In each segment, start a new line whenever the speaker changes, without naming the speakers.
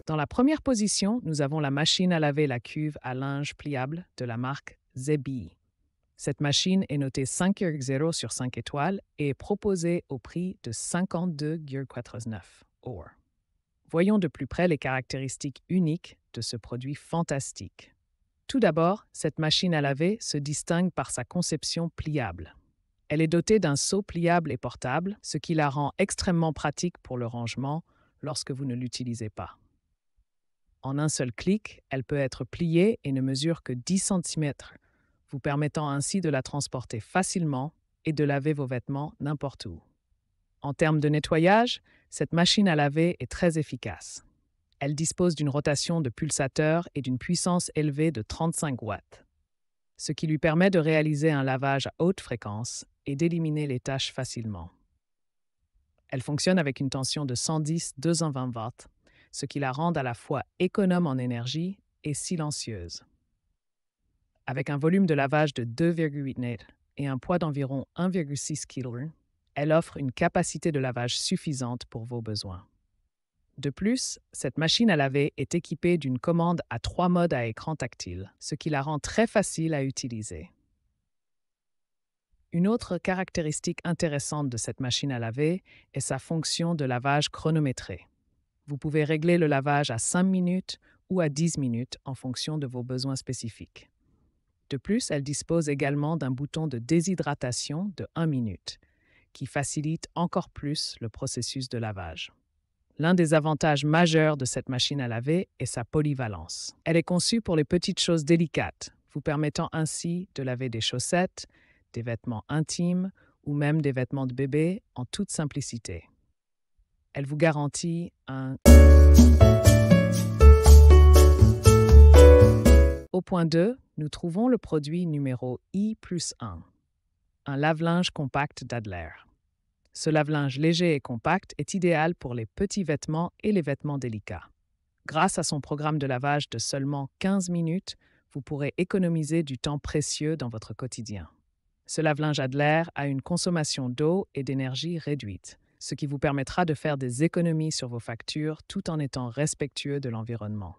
Dans la première position, nous avons la machine à laver la cuve à linge pliable de la marque Zebi. Cette machine est notée 5,0 sur 5 étoiles et est proposée au prix de 52,49 €. Voyons de plus près les caractéristiques uniques de ce produit fantastique. Tout d'abord, cette machine à laver se distingue par sa conception pliable. Elle est dotée d'un seau pliable et portable, ce qui la rend extrêmement pratique pour le rangement lorsque vous ne l'utilisez pas. En un seul clic, elle peut être pliée et ne mesure que 10 cm, vous permettant ainsi de la transporter facilement et de laver vos vêtements n'importe où. En termes de nettoyage, cette machine à laver est très efficace. Elle dispose d'une rotation de pulsateurs et d'une puissance élevée de 35 watts, ce qui lui permet de réaliser un lavage à haute fréquence et d'éliminer les taches facilement. Elle fonctionne avec une tension de 110-220 watts, ce qui la rend à la fois économe en énergie et silencieuse. Avec un volume de lavage de 2,8 litres et un poids d'environ 1,6 kg, elle offre une capacité de lavage suffisante pour vos besoins. De plus, cette machine à laver est équipée d'une commande à 3 modes à écran tactile, ce qui la rend très facile à utiliser. Une autre caractéristique intéressante de cette machine à laver est sa fonction de lavage chronométré. Vous pouvez régler le lavage à 5 minutes ou à 10 minutes en fonction de vos besoins spécifiques. De plus, elle dispose également d'un bouton de déshydratation de 1 minute, qui facilite encore plus le processus de lavage. L'un des avantages majeurs de cette machine à laver est sa polyvalence. Elle est conçue pour les petites choses délicates, vous permettant ainsi de laver des chaussettes, des vêtements intimes ou même des vêtements de bébé en toute simplicité. Elle vous garantit un... Au point 2, nous trouvons le produit numéro I+1, un lave-linge compact d'Adler. Ce lave-linge léger et compact est idéal pour les petits vêtements et les vêtements délicats. Grâce à son programme de lavage de seulement 15 minutes, vous pourrez économiser du temps précieux dans votre quotidien. Ce lave-linge Adler a une consommation d'eau et d'énergie réduite, ce qui vous permettra de faire des économies sur vos factures tout en étant respectueux de l'environnement.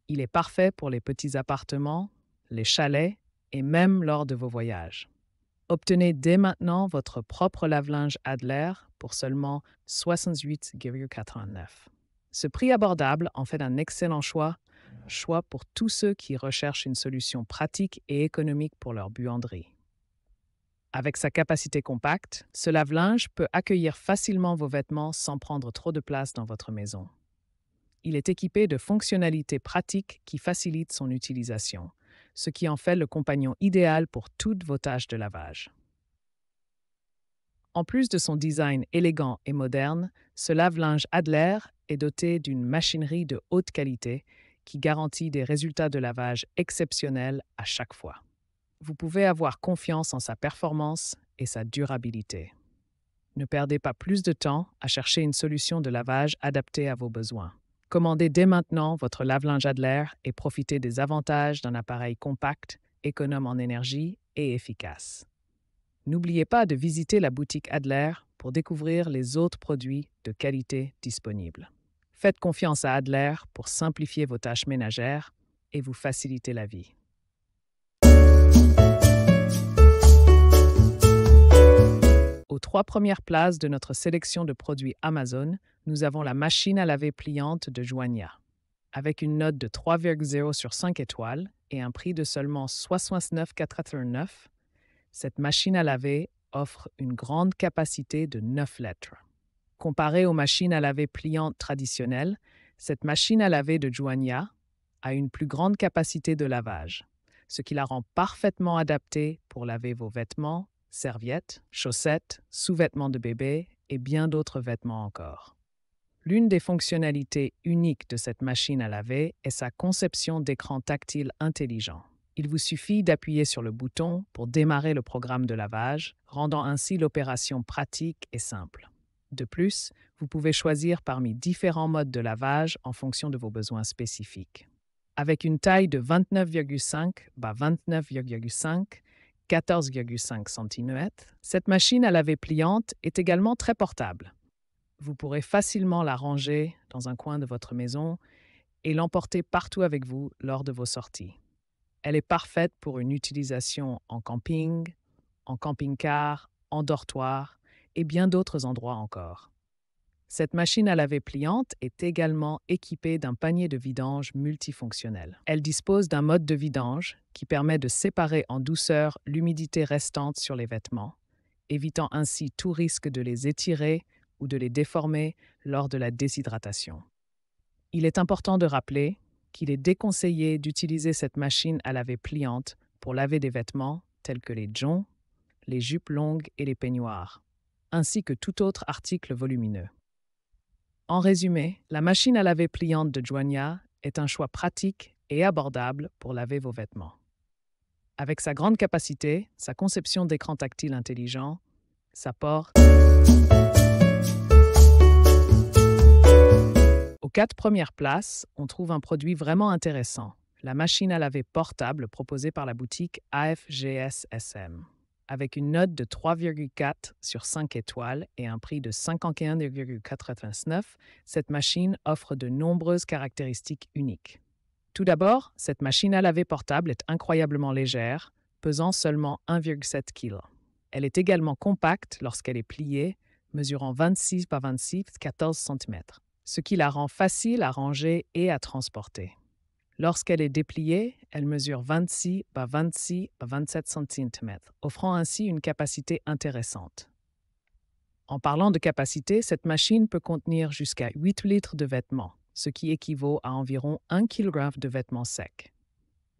Il est parfait pour les petits appartements, les chalets et même lors de vos voyages. Obtenez dès maintenant votre propre lave-linge Adler pour seulement 68,89 €. Ce prix abordable en fait un excellent choix pour tous ceux qui recherchent une solution pratique et économique pour leur buanderie. Avec sa capacité compacte, ce lave-linge peut accueillir facilement vos vêtements sans prendre trop de place dans votre maison. Il est équipé de fonctionnalités pratiques qui facilitent son utilisation, ce qui en fait le compagnon idéal pour toutes vos tâches de lavage. En plus de son design élégant et moderne, ce lave-linge Adler est doté d'une machinerie de haute qualité qui garantit des résultats de lavage exceptionnels à chaque fois. Vous pouvez avoir confiance en sa performance et sa durabilité. Ne perdez pas plus de temps à chercher une solution de lavage adaptée à vos besoins. Commandez dès maintenant votre lave-linge Adler et profitez des avantages d'un appareil compact, économe en énergie et efficace. N'oubliez pas de visiter la boutique Adler pour découvrir les autres produits de qualité disponibles. Faites confiance à Adler pour simplifier vos tâches ménagères et vous faciliter la vie. Aux 3 premières places de notre sélection de produits Amazon, nous avons la machine à laver pliante de Joania. Avec une note de 3,0 sur 5 étoiles et un prix de seulement 69,89 €, cette machine à laver offre une grande capacité de 9 litres. Comparée aux machines à laver pliantes traditionnelles, cette machine à laver de Joania a une plus grande capacité de lavage, ce qui la rend parfaitement adaptée pour laver vos vêtements, serviettes, chaussettes, sous-vêtements de bébé et bien d'autres vêtements encore. L'une des fonctionnalités uniques de cette machine à laver est sa conception d'écran tactile intelligent. Il vous suffit d'appuyer sur le bouton pour démarrer le programme de lavage, rendant ainsi l'opération pratique et simple. De plus, vous pouvez choisir parmi différents modes de lavage en fonction de vos besoins spécifiques. Avec une taille de 29,5 by 29,5, 14,5 cm, cette machine à laver pliante est également très portable. Vous pourrez facilement la ranger dans un coin de votre maison et l'emporter partout avec vous lors de vos sorties. Elle est parfaite pour une utilisation en camping, en camping-car, en dortoir et bien d'autres endroits encore. Cette machine à laver pliante est également équipée d'un panier de vidange multifonctionnel. Elle dispose d'un mode de vidange qui permet de séparer en douceur l'humidité restante sur les vêtements, évitant ainsi tout risque de les étirer ou de les déformer lors de la déshydratation. Il est important de rappeler qu'il est déconseillé d'utiliser cette machine à laver pliante pour laver des vêtements tels que les joncs, les jupes longues et les peignoirs, ainsi que tout autre article volumineux. En résumé, la machine à laver pliante de Joania est un choix pratique et abordable pour laver vos vêtements. Avec sa grande capacité, sa conception d'écran tactile intelligent, sa porte. Aux 4 premières places, on trouve un produit vraiment intéressant, la machine à laver portable proposée par la boutique AFGSSM. Avec une note de 3,4 sur 5 étoiles et un prix de 51,89, cette machine offre de nombreuses caractéristiques uniques. Tout d'abord, cette machine à laver portable est incroyablement légère, pesant seulement 1,7 kg. Elle est également compacte lorsqu'elle est pliée, mesurant 26 par 26, 14 cm, ce qui la rend facile à ranger et à transporter. Lorsqu'elle est dépliée, elle mesure 26 par 26 par 27 cm, offrant ainsi une capacité intéressante. En parlant de capacité, cette machine peut contenir jusqu'à 8 litres de vêtements, ce qui équivaut à environ 1 kg de vêtements secs.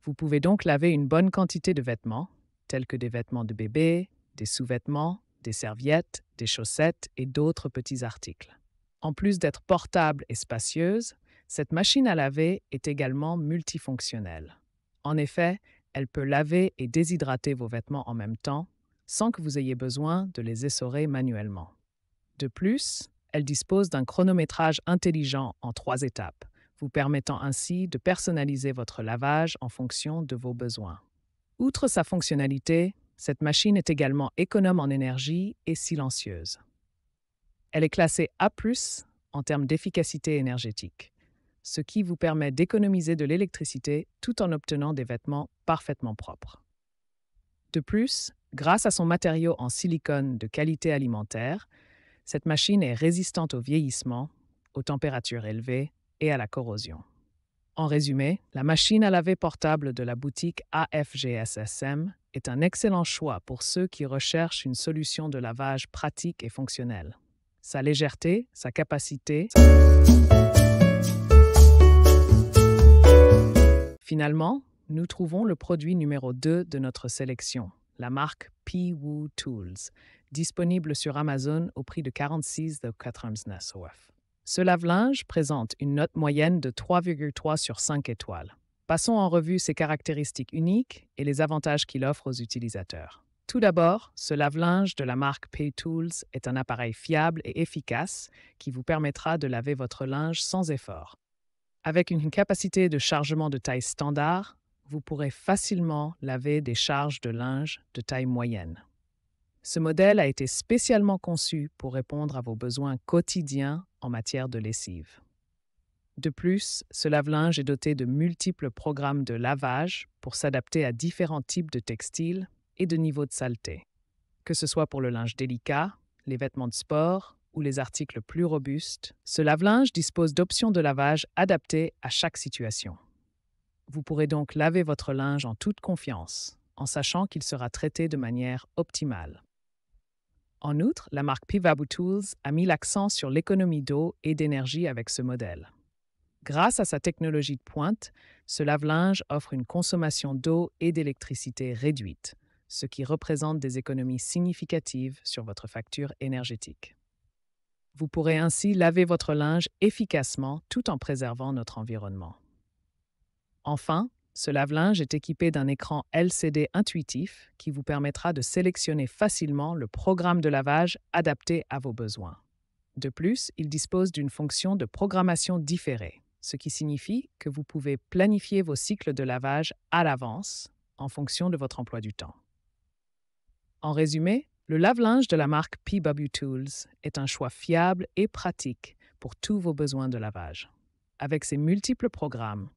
Vous pouvez donc laver une bonne quantité de vêtements, tels que des vêtements de bébé, des sous-vêtements, des serviettes, des chaussettes et d'autres petits articles. En plus d'être portable et spacieuse, cette machine à laver est également multifonctionnelle. En effet, elle peut laver et déshydrater vos vêtements en même temps, sans que vous ayez besoin de les essorer manuellement. De plus, elle dispose d'un chronométrage intelligent en 3 étapes, vous permettant ainsi de personnaliser votre lavage en fonction de vos besoins. Outre sa fonctionnalité, cette machine est également économe en énergie et silencieuse. Elle est classée A+, en termes d'efficacité énergétique, ce qui vous permet d'économiser de l'électricité tout en obtenant des vêtements parfaitement propres. De plus, grâce à son matériau en silicone de qualité alimentaire, cette machine est résistante au vieillissement, aux températures élevées et à la corrosion. En résumé, la machine à laver portable de la boutique AFGSSM est un excellent choix pour ceux qui recherchent une solution de lavage pratique et fonctionnelle. Sa légèreté, sa capacité. Finalement, nous trouvons le produit numéro 2 de notre sélection, la marque P-Woo Tools, disponible sur Amazon au prix de 46,99 $. Ce lave-linge présente une note moyenne de 3,3 sur 5 étoiles. Passons en revue ses caractéristiques uniques et les avantages qu'il offre aux utilisateurs. Tout d'abord, ce lave-linge de la marque P-Tools est un appareil fiable et efficace qui vous permettra de laver votre linge sans effort. Avec une capacité de chargement de taille standard, vous pourrez facilement laver des charges de linge de taille moyenne. Ce modèle a été spécialement conçu pour répondre à vos besoins quotidiens en matière de lessive. De plus, ce lave-linge est doté de multiples programmes de lavage pour s'adapter à différents types de textiles et de niveaux de saleté. Que ce soit pour le linge délicat, les vêtements de sport ou les articles plus robustes, ce lave-linge dispose d'options de lavage adaptées à chaque situation. Vous pourrez donc laver votre linge en toute confiance, en sachant qu'il sera traité de manière optimale. En outre, la marque P-Woo Tools a mis l'accent sur l'économie d'eau et d'énergie avec ce modèle. Grâce à sa technologie de pointe, ce lave-linge offre une consommation d'eau et d'électricité réduite, ce qui représente des économies significatives sur votre facture énergétique. Vous pourrez ainsi laver votre linge efficacement tout en préservant notre environnement. Enfin, ce lave-linge est équipé d'un écran LCD intuitif qui vous permettra de sélectionner facilement le programme de lavage adapté à vos besoins. De plus, il dispose d'une fonction de programmation différée, ce qui signifie que vous pouvez planifier vos cycles de lavage à l'avance en fonction de votre emploi du temps. En résumé, le lave-linge de la marque PW Tools est un choix fiable et pratique pour tous vos besoins de lavage. Avec ses multiples programmes,